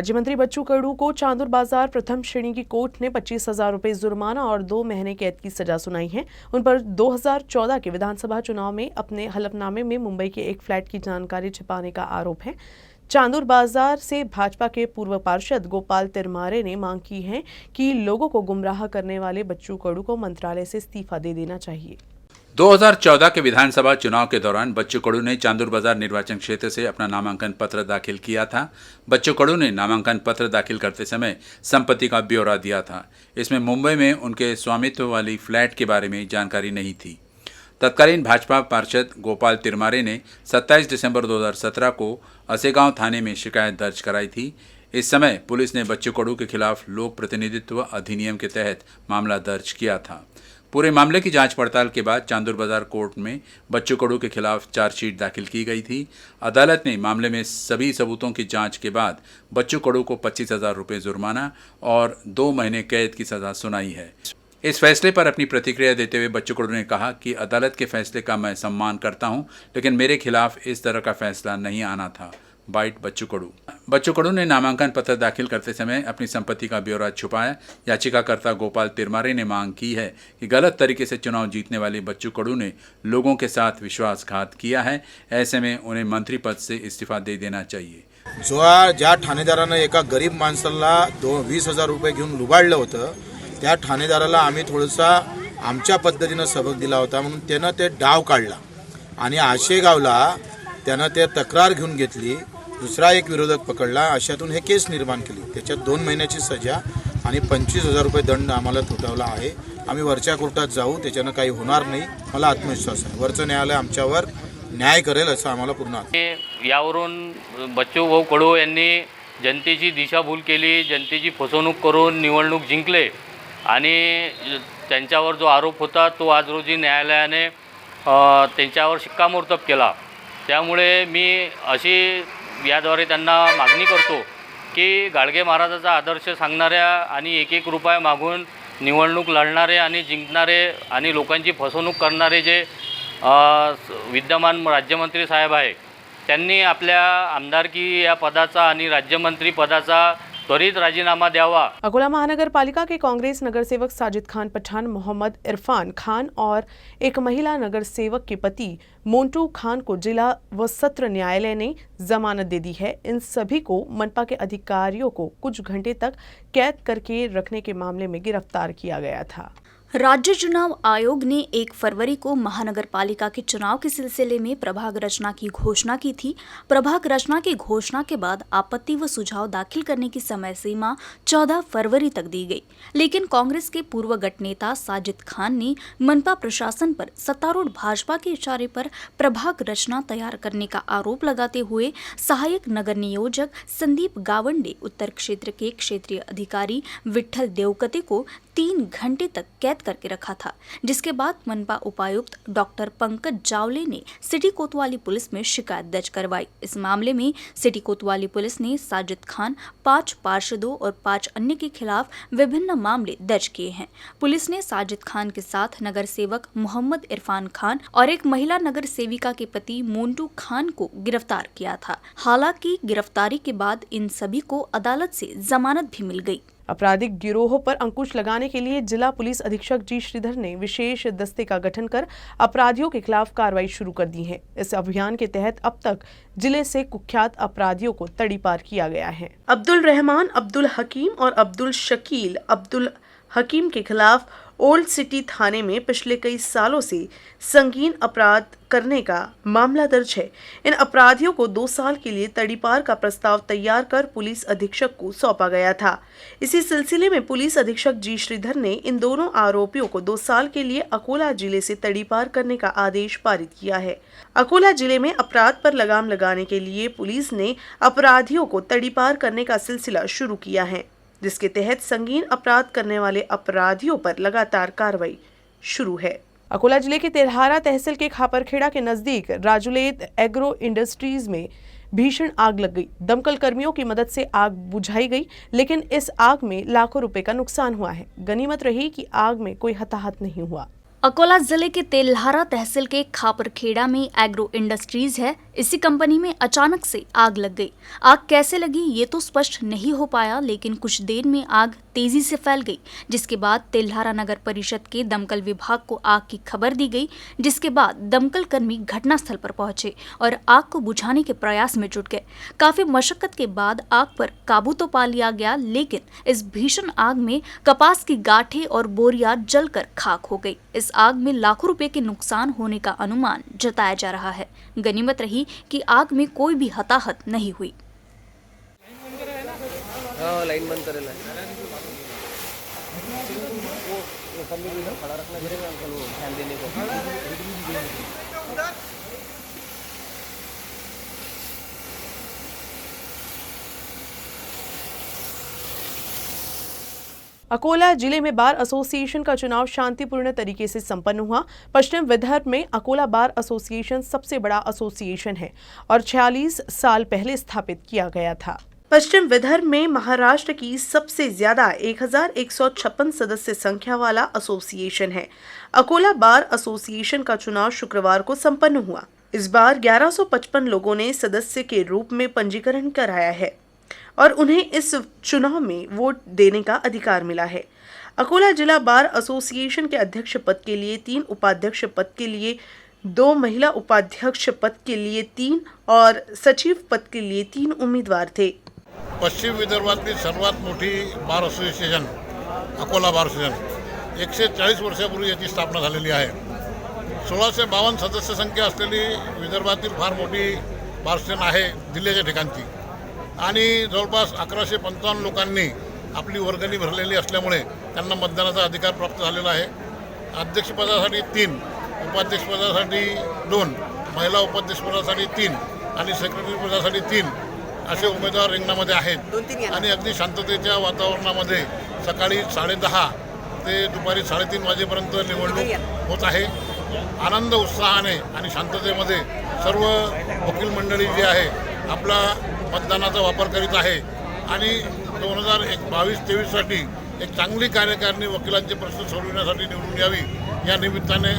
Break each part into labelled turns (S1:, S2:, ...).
S1: राज्य मंत्री बच्चू कडू को चांदुर बाजार प्रथम श्रेणी की कोर्ट ने 25,000 रुपए जुर्माना और 2 महीने कैद की सजा सुनाई है। उन पर 2014 के विधानसभा चुनाव में अपने हलफनामे में मुंबई के एक फ्लैट की जानकारी छिपाने का आरोप है। चांदुर बाजार से भाजपा के पूर्व पार्षद गोपाल तिरमारे ने मांग की है कि लोगों को गुमराह करने वाले बच्चू कडू को मंत्रालय से इस्तीफा दे देना चाहिए।
S2: 2014 के विधानसभा चुनाव के दौरान बच्चू कडू ने चांदुर बाजार निर्वाचन क्षेत्र से अपना नामांकन पत्र दाखिल किया था। बच्चू कडू ने नामांकन पत्र दाखिल करते समय संपत्ति का ब्यौरा दिया था। इसमें मुंबई में उनके स्वामित्व वाली फ्लैट के बारे में जानकारी नहीं थी। तत्कालीन भाजपा पार्षद गोपाल तिरमारे ने 27 दिसंबर 2017 को असेगांव थाने में शिकायत दर्ज कराई थी। इस समय पुलिस ने बच्चू कडू के खिलाफ लोक प्रतिनिधित्व अधिनियम के तहत मामला दर्ज किया था। पूरे मामले की जांच पड़ताल के बाद चांदुर बाजार कोर्ट में बच्चू कडू के खिलाफ चार्जशीट दाखिल की गई थी। अदालत ने मामले में सभी सबूतों की जांच के बाद बच्चू कडू को 25,000 रुपये जुर्माना और 2 महीने कैद की सजा सुनाई है। इस फैसले पर अपनी प्रतिक्रिया देते हुए बच्चू कडू ने कहा कि अदालत के फैसले का मैं सम्मान करता हूं, लेकिन मेरे खिलाफ इस तरह का फैसला नहीं आना था। बाइट बच्चू कडू। बच्चू कडू ने नामांकन पत्र दाखिल करते समय अपनी संपत्ति का ब्यौरा छुपाया। याचिकाकर्ता गोपाल तिरमारे ने मांग की है कि गलत तरीके से चुनाव जीतने वाले बच्चू कडू ने लोगों के साथ विश्वासघात किया है। ऐसे में उन्हें मंत्री पद से इस्तीफा दे देना चाहिए।
S3: ज्या ठाणेदारानं एका गरीब माणसाला 20,000 रुपये घेऊन लुबाडलं होतं, त्या ठाणेदाराला आम्ही थोडासा आमच्या पद्धतीनं सबक दिला होता, म्हणून त्यानं ते डाव काढला आणि आशेगावला त्यानं ते तक्रार घेऊन घेतली। दुसरा एक विरोधक पकडला, अशातून हे केस निर्माण केली। त्याच्यात 2 महिन्याची सजा आणि 25,000 रुपये दंड आम्हाला ठोठावला आहे। आम्ही वरच्या कोर्टात जाऊ, त्याच्यानं काही होणार नाही, मला आत्मविश्वास आहे। वरचं न्यायालय आमच्यावर न्याय करेल असं आम्हाला पूर्ण आहे।
S4: यावरून बच्चू भाऊ कडू यांनी जनतेची दिशाभूल केली, जनतेची फसवणूक करून निवडणूक जिंकले आणि त्यांच्यावर जो आरोप होता तो आज रोजी न्यायालयाने त्यांच्यावर शिक्कामोर्तब केला। त्यामुळे मी अशी याद्वारे त्यांना मागणी करतो की गाडगे महाराजाचा आदर्श सांगणाऱ्या आणि 1-1 रुपया मागून निवडणूक लढणारे आणि जिंकणारे आणि लोकांची फसवणूक करणारे जे विद्यमान राज्यमंत्री साहेब आहे, त्यांनी आपल्या आमदारकी या पदाचा आणि राज्यमंत्री पदाचा त्वरित राजीनामा द्यावा।
S1: अकोला महानगरपालिका के कांग्रेस नगर सेवक साजिद खान पठान, मोहम्मद इरफान खान और एक महिला नगर सेवक के पति मोन्टू खान को जिला व सत्र न्यायालय ने जमानत दे दी है। इन सभी को मनपा के अधिकारियों को कुछ घंटे तक कैद करके रखने के मामले में गिरफ्तार किया गया था।
S5: राज्य चुनाव आयोग ने 1 फरवरी को महानगर पालिका के चुनाव के सिलसिले में प्रभाग रचना की घोषणा की थी। प्रभाग रचना की घोषणा के बाद आपत्ति व सुझाव दाखिल करने की समय सीमा 14 फरवरी तक दी गई, लेकिन कांग्रेस के पूर्व गठनेता साजिद खान ने मनपा प्रशासन पर सत्तारूढ़ भाजपा के इशारे पर प्रभाग रचना तैयार करने का आरोप लगाते हुए सहायक नगर नियोजक संदीप गावंडे, उत्तर क्षेत्र के क्षेत्रीय अधिकारी विठल देवकते को 3 घंटे तक कैद करके रखा था, जिसके बाद मनपा उपायुक्त डॉक्टर पंकज जावले ने सिटी कोतवाली पुलिस में शिकायत दर्ज करवाई। इस मामले में सिटी कोतवाली पुलिस ने साजिद खान, 5 पार्षदों और 5 अन्य के खिलाफ विभिन्न मामले दर्ज किए हैं। पुलिस ने साजिद खान के साथ नगर सेवक मोहम्मद इरफान खान और एक महिला नगर सेविका के पति मोन्टू खान को गिरफ्तार किया था। हालांकि गिरफ्तारी के बाद इन सभी को अदालत से जमानत भी मिल गई।
S1: आपराधिक गिरोहों पर अंकुश लगाने के लिए जिला पुलिस अधीक्षक जी श्रीधर ने विशेष दस्ते का गठन कर अपराधियों के खिलाफ कार्रवाई शुरू कर दी है। इस अभियान के तहत अब तक जिले से कुख्यात अपराधियों को तड़ीपार किया गया है। अब्दुल रहमान, अब्दुल हकीम और अब्दुल शकील अब्दुल हकीम के खिलाफ ओल्ड सिटी थाने में पिछले कई सालों से संगीन अपराध करने का मामला दर्ज है। इन अपराधियों को 2 साल के लिए तड़ीपार का प्रस्ताव तैयार कर पुलिस अधीक्षक को सौंपा गया था। इसी सिलसिले में पुलिस अधीक्षक जी श्रीधर ने इन दोनों आरोपियों को 2 साल के लिए अकोला जिले से तड़ीपार करने का आदेश पारित किया है। अकोला जिले में अपराध पर लगाम लगाने के लिए पुलिस ने अपराधियों को तड़ीपार करने का सिलसिला शुरू किया है, जिसके तहत संगीन अपराध करने वाले अपराधियों पर लगातार कार्रवाई शुरू है। अकोला जिले के तेल्हारा तहसील के खापरखेड़ा के नजदीक राजुलेत एग्रो इंडस्ट्रीज में भीषण आग लग गई। दमकल कर्मियों की मदद से आग बुझाई गई, लेकिन इस आग में लाखों रुपए का नुकसान हुआ है। गनीमत रही कि आग में कोई हताहत नहीं हुआ।
S5: अकोला जिले के तेल्हारा तहसील के खापरखेड़ा में एग्रो इंडस्ट्रीज है। इसी कंपनी में अचानक से आग लग गई। आग कैसे लगी ये तो स्पष्ट नहीं हो पाया, लेकिन कुछ देर में आग तेजी से फैल गई, जिसके बाद तेल्हारा नगर परिषद के दमकल विभाग को आग की खबर दी गई, जिसके बाद दमकल कर्मी घटनास्थल पर पहुंचे और आग को बुझाने के प्रयास में जुट गए। काफी मशक्कत के बाद आग पर काबू तो पा लिया गया, लेकिन इस भीषण आग में कपास की गांठें और बोरियां जलकर खाक हो गई। इस आग में लाखों रुपए के नुकसान होने का अनुमान जताया जा रहा है। गनीमत रही कि आग में कोई भी हताहत नहीं हुई।
S6: लाइन बंद करेला ध्यान देने को।
S1: अकोला जिले में बार एसोसिएशन का चुनाव शांतिपूर्ण तरीके से संपन्न हुआ। पश्चिम विदर्भ में अकोला बार एसोसिएशन सबसे बड़ा एसोसिएशन है और 46 साल पहले स्थापित किया गया था। पश्चिम विदर्भ में महाराष्ट्र की सबसे ज्यादा 1156 सदस्य संख्या वाला एसोसिएशन है। अकोला बार एसोसिएशन का चुनाव शुक्रवार को संपन्न हुआ। इस बार 1155 लोगों ने सदस्य के रूप में पंजीकरण कराया है और उन्हें इस चुनाव में वोट देने का अधिकार मिला है। अकोला जिला बार एसोसिएशन के अध्यक्ष पद के लिए 3, उपाध्यक्ष पद के लिए 2, महिला उपाध्यक्ष पद के लिए 3 और सचिव पद के लिए 3 उम्मीदवार थे।
S7: पश्चिम विदर्भातली सर्वात मोठी bar association Akola bar association 140 वर्षापूर्वी याची स्थापना झालेली आहे। 1652 सदस्य संख्या असलेली विदर्भातील फार मोठी बार असोसिएशन आहे जिल्ह्याच्या ठिकाणची आणि जवळपास 1155 लोकांनी आपली वर्गणी भरलेली असल्यामुळे त्यांना मतदानाचा अधिकार प्राप्त झालेला आहे। अध्यक्षपदासाठी 3, उपाध्यक्षपदासाठी 2, महिला उपाध्यक्षपदासाठी 3 आणि सेक्रेटरी पदासाठी 3 असे उमेदवार रिंगणामध्ये आहेत आणि अगदी शांततेच्या वातावरणामध्ये सकाळी 10:30 ते दुपारी 3:30 वाजेपर्यंत निवडणूक होत आहे। आनंद उत्साहाने आणि शांततेमध्ये सर्व वकील मंडळी जी आहे आपला मतदानाचा वापर करीत आहे आणि 2022-23 साठी एक चांगली कार्यकारिणी वकिलांचे प्रश्न सोडविण्यासाठी निवडून यावी या निमित्ताने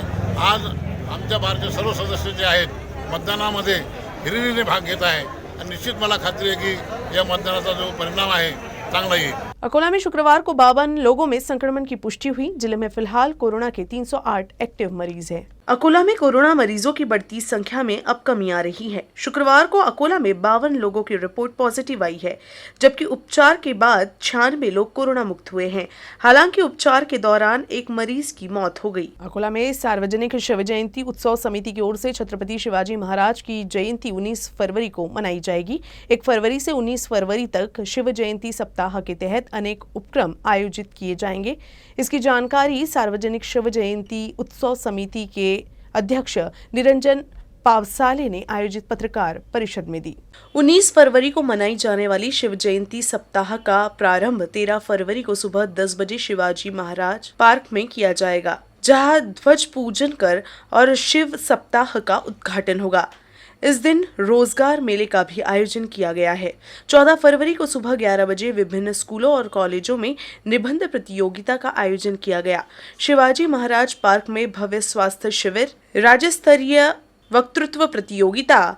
S7: आज आमच्या बारचे सर्व सदस्य जे आहेत मतदानामध्ये हिरिरीने भाग घेत आहे आणि निश्चित मला खात्री आहे की या मतदानाचा जो परिणाम आहे चांगला येईल।
S1: अकोला में शुक्रवार को 52 लोगों में संक्रमण की पुष्टि हुई। जिले में फिलहाल कोरोना के 308 एक्टिव मरीज हैं। अकोला में कोरोना मरीजों की बढ़ती संख्या में अब कमी आ रही है। शुक्रवार को अकोला में 52 लोगों की रिपोर्ट पॉजिटिव आई है, जबकि उपचार के बाद 96 लोग कोरोना मुक्त हुए हैं। हालांकि उपचार के दौरान एक मरीज की मौत हो गई। अकोला में सार्वजनिक शिव जयंती उत्सव समिति की ओर से छत्रपति शिवाजी महाराज की जयंती 19 फरवरी को मनाई जाएगी। 1 फरवरी से 19 फरवरी तक शिव जयंती सप्ताह के तहत अनेक उपक्रम आयोजित किए जाएंगे। इसकी जानकारी सार्वजनिक शिव जयंती उत्सव समिति के अध्यक्ष निरंजन पावसाले ने आयोजित पत्रकार परिषद में दी। 19 फरवरी को मनाई जाने वाली शिव जयंती सप्ताह का प्रारंभ 13 फरवरी को सुबह 10 बजे शिवाजी महाराज पार्क में किया जाएगा, जहां ध्वज पूजन कर और शिव सप्ताह का उद्घाटन होगा। इस दिन रोजगार मेले का भी आयोजन किया गया है। 14 फरवरी को सुबह 11 बजे विभिन्न स्कूलों और कॉलेजों में निबंध प्रतियोगिता का आयोजन किया गया। शिवाजी महाराज पार्क में भव्य स्वास्थ्य शिविर, राज्य स्तरीय वक्तृत्व प्रतियोगिता,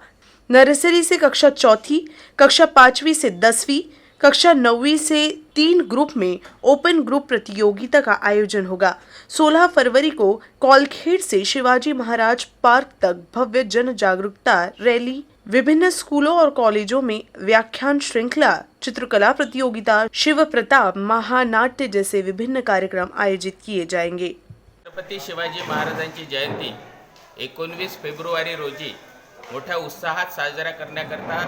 S1: नर्सरी से कक्षा 4, कक्षा 5वीं से 10वीं, कक्षा 9वीं से 3 ग्रुप में ओपन ग्रुप प्रतियोगिता का आयोजन होगा। 16 फरवरी को कौलखेड़ से शिवाजी महाराज पार्क तक भव्य जन जागरूकता रैली, विभिन्न स्कूलों और कॉलेजों में व्याख्यान श्रृंखला, चित्रकला प्रतियोगिता, शिव प्रताप महानाट्य जैसे विभिन्न कार्यक्रम आयोजित किए जाएंगे।
S8: छत्रपती शिवाजी महाराजांची जयंती 19 फेब्रुवारी रोजी मोठ्या उत्साहात साजरा करण्याकरता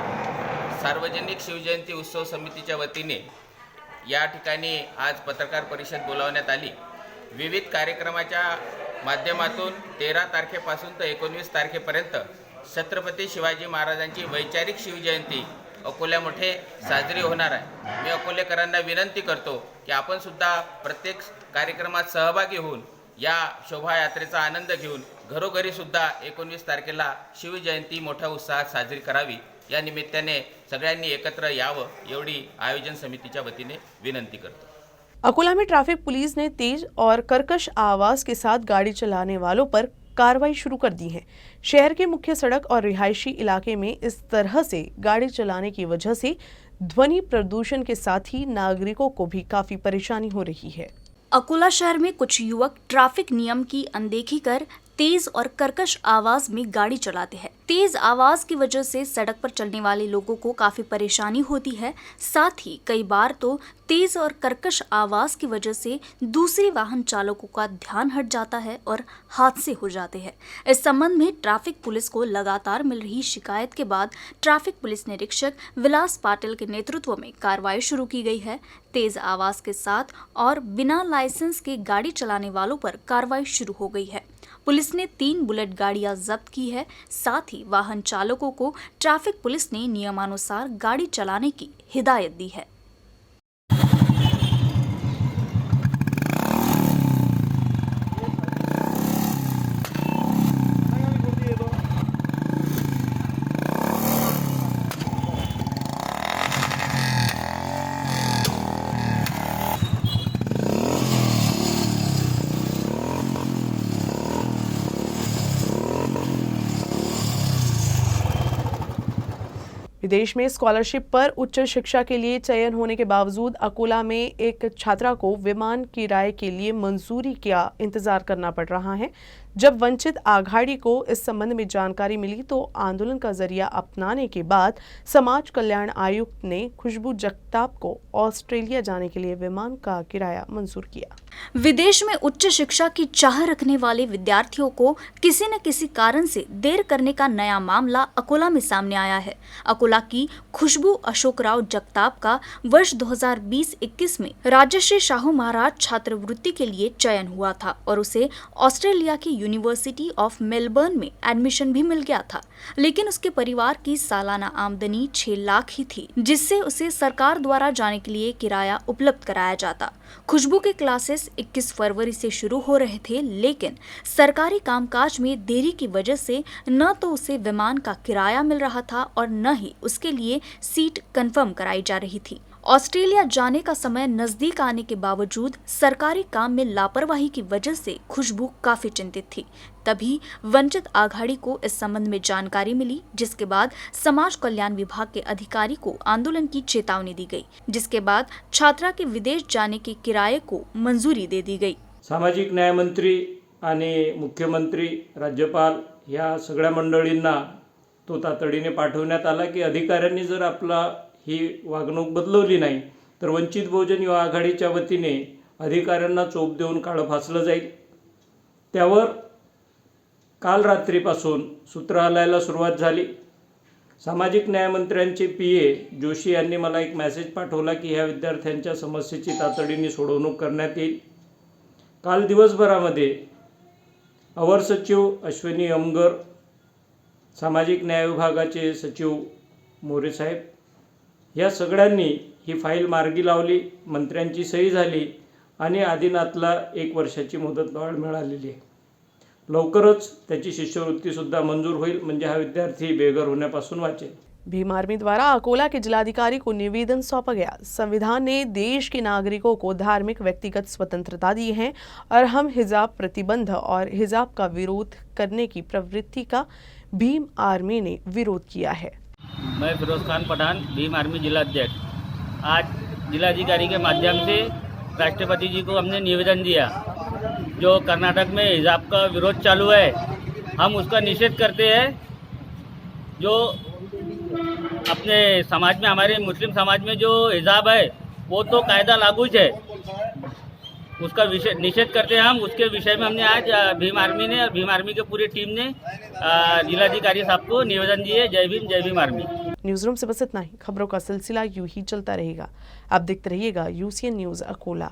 S8: सार्वजनिक शिवजयंती उत्सव समितीच्या वतीने या ठिकाणी आज पत्रकार परिषद बोलावण्यात आली। विविध कार्यक्रमाच्या माध्यमातून 13 तारखेपासून तर 19 तारखेपर्यंत छत्रपती शिवाजी महाराजांची वैचारिक शिवजयंती अकोल्यामध्ये साजरी होणार आहे। मी अकोलेकरांना विनंती करतो की आपण सुद्धा प्रत्येक कार्यक्रमात सहभागी होऊन या शोभायात्रेचा आनंद घेऊन घरोघरी सुद्धा 19 तारखेला शिवजयंती मोठ्या उत्साहात साजरी करावी या निमित्ताने सगळ्यांनी एकत्र यावं एवढी आयोजन समितीच्या वतीने विनंती करतो।
S1: अकोला में ट्रैफिक पुलिस ने तेज और कर्कश आवाज के साथ गाड़ी चलाने वालों पर कार्रवाई शुरू कर दी है। शहर के मुख्य सड़क और रिहायशी इलाके में इस तरह से गाड़ी चलाने की वजह से ध्वनि प्रदूषण के साथ ही नागरिकों को भी काफी परेशानी हो रही है।
S5: अकोला शहर में कुछ युवक ट्रैफिक नियम की अनदेखी कर तेज और कर्कश आवाज में गाड़ी चलाते हैं। तेज आवाज की वजह से सड़क पर चलने वाले लोगों को काफी परेशानी होती है। साथ ही कई बार तो तेज और कर्कश आवाज की वजह से दूसरे वाहन चालकों का ध्यान हट जाता है और हादसे हो जाते हैं। इस संबंध में ट्रैफिक पुलिस को लगातार मिल रही शिकायत के बाद ट्रैफिक पुलिस निरीक्षक विलास पाटिल के नेतृत्व में कार्रवाई शुरू की गई है। तेज आवाज के साथ और बिना लाइसेंस के गाड़ी चलाने वालों पर कार्रवाई शुरू हो गई है। पुलिस ने 3 बुलेट गाड़ियां जब्त की है। साथ ही वाहन चालकों को ट्रैफिक पुलिस ने नियमानुसार गाड़ी चलाने की हिदायत दी है।
S1: विदेश में स्कॉलरशिप पर उच्च शिक्षा के लिए चयन होने के बावजूद अकोला में एक छात्रा को विमान किराए के लिए मंजूरी का इंतजार करना पड़ रहा है। जब वंचित आघाड़ी को इस संबंध में जानकारी मिली तो आंदोलन का जरिया अपनाने के बाद समाज कल्याण आयुक्त ने खुशबू जगताप को ऑस्ट्रेलिया जाने के लिए विमान का किराया मंजूर किया।
S5: विदेश में उच्च शिक्षा की चाह रखने वाले विद्यार्थियों को किसी न किसी कारण से देर करने का नया मामला अकोला में सामने आया है। अकोला की खुशबू अशोकराव जगताप का वर्ष 2020-21 में राजश्री शाहू महाराज छात्रवृत्ति के लिए चयन हुआ था और उसे ऑस्ट्रेलिया की यूनिवर्सिटी ऑफ मेलबर्न में एडमिशन भी मिल गया था। लेकिन उसके परिवार की सालाना आमदनी 6 लाख ही थी, जिससे उसे सरकार द्वारा जाने के लिए किराया उपलब्ध कराया जाता। खुशबू के क्लासेस 21 फरवरी से शुरू हो रहे थे, लेकिन सरकारी कामकाज में देरी की वजह से न तो उसे विमान का किराया मिल रहा था और न ही उसके लिए सीट कंफर्म कराई जा रही थी। ऑस्ट्रेलिया जाने का समय नजदीक आने के बावजूद सरकारी काम में लापरवाही की वजह से खुशबू काफी चिंतित थी। तभी वंचित आघाड़ी को इस संबंध में जानकारी मिली, जिसके बाद समाज कल्याण विभाग के अधिकारी को आंदोलन की चेतावनी दी गई, जिसके बाद छात्रा के विदेश जाने के किराए को मंजूरी दे दी गई।
S9: सामाजिक न्याय मंत्री आणि मुख्यमंत्री, राज्यपाल या सगळ्या मंडळींना तो तातडीने पाठवण्यात आला की अधिकाऱ्यांनी जर आपला ही वागणूक बदलवली नाही तर वंचित बहुजन युवा आघाडीच्या वतीने अधिकाऱ्यांना चोप देऊन काळं फासलं जाईल। त्यावर काल रात्रीपासून सूत्र हलायला सुरुवात झाली। सामाजिक न्याय मंत्र्यांचे पीए जोशी यांनी मला एक मेसेज पाठवला की ह्या विद्यार्थ्यांच्या समस्येची तातडीने सोडवणूक करण्यात येईल। काल दिवसभरामध्ये अवर सचिव अश्विनी अमगर, सामाजिक न्याय विभागाचे सचिव मोरे साहेब या सगळ्यांनी ही फाईल मार्गी लावली, मंत्र्यांची सही झाली आणि आदिनाथला 1 वर्षाची मुदतवाढ मिळालेली आहे। लवकरच त्याची शिष्यवृत्ती सुद्धा मंजूर होईल, म्हणजे हा विद्यार्थी बेघर होण्यापासून वाचेल।
S1: भीम आर्मी द्वारा अकोला के जिलाधिकारी को निवेदन सौंपा गया। संविधान ने देश के नागरिकों को धार्मिक व्यक्तिगत स्वतंत्रता दी है और हम हिजाब प्रतिबंध और हिजाब का विरोध करने की प्रवृत्ति का भीम आर्मी ने विरोध किया है।
S4: मैं फिरोज खान पठान, भीम आर्मी जिला अध्यक्ष। आज जिलाधिकारी के माध्यम से राष्ट्रपति जी को हमने निवेदन दिया। जो कर्नाटक में हिजाब का विरोध चालू है, हम उसका निषेध करते हैं। जो अपने समाज में, हमारे मुस्लिम समाज में जो हिजाब है वो तो कायदा लागू है, उसका निषेध करते हैं हम। उसके विषय में हमने आज भीम आर्मी ने और भीम आर्मी के पूरी टीम ने जिलाधिकारी साहब को निवेदन दिए। जय भीम आर्मी।
S1: न्यूज रूम से बस इतना ही। खबरों का सिलसिला यूं ही चलता रहेगा। आप देखते रहिएगा UCN न्यूज अकोला।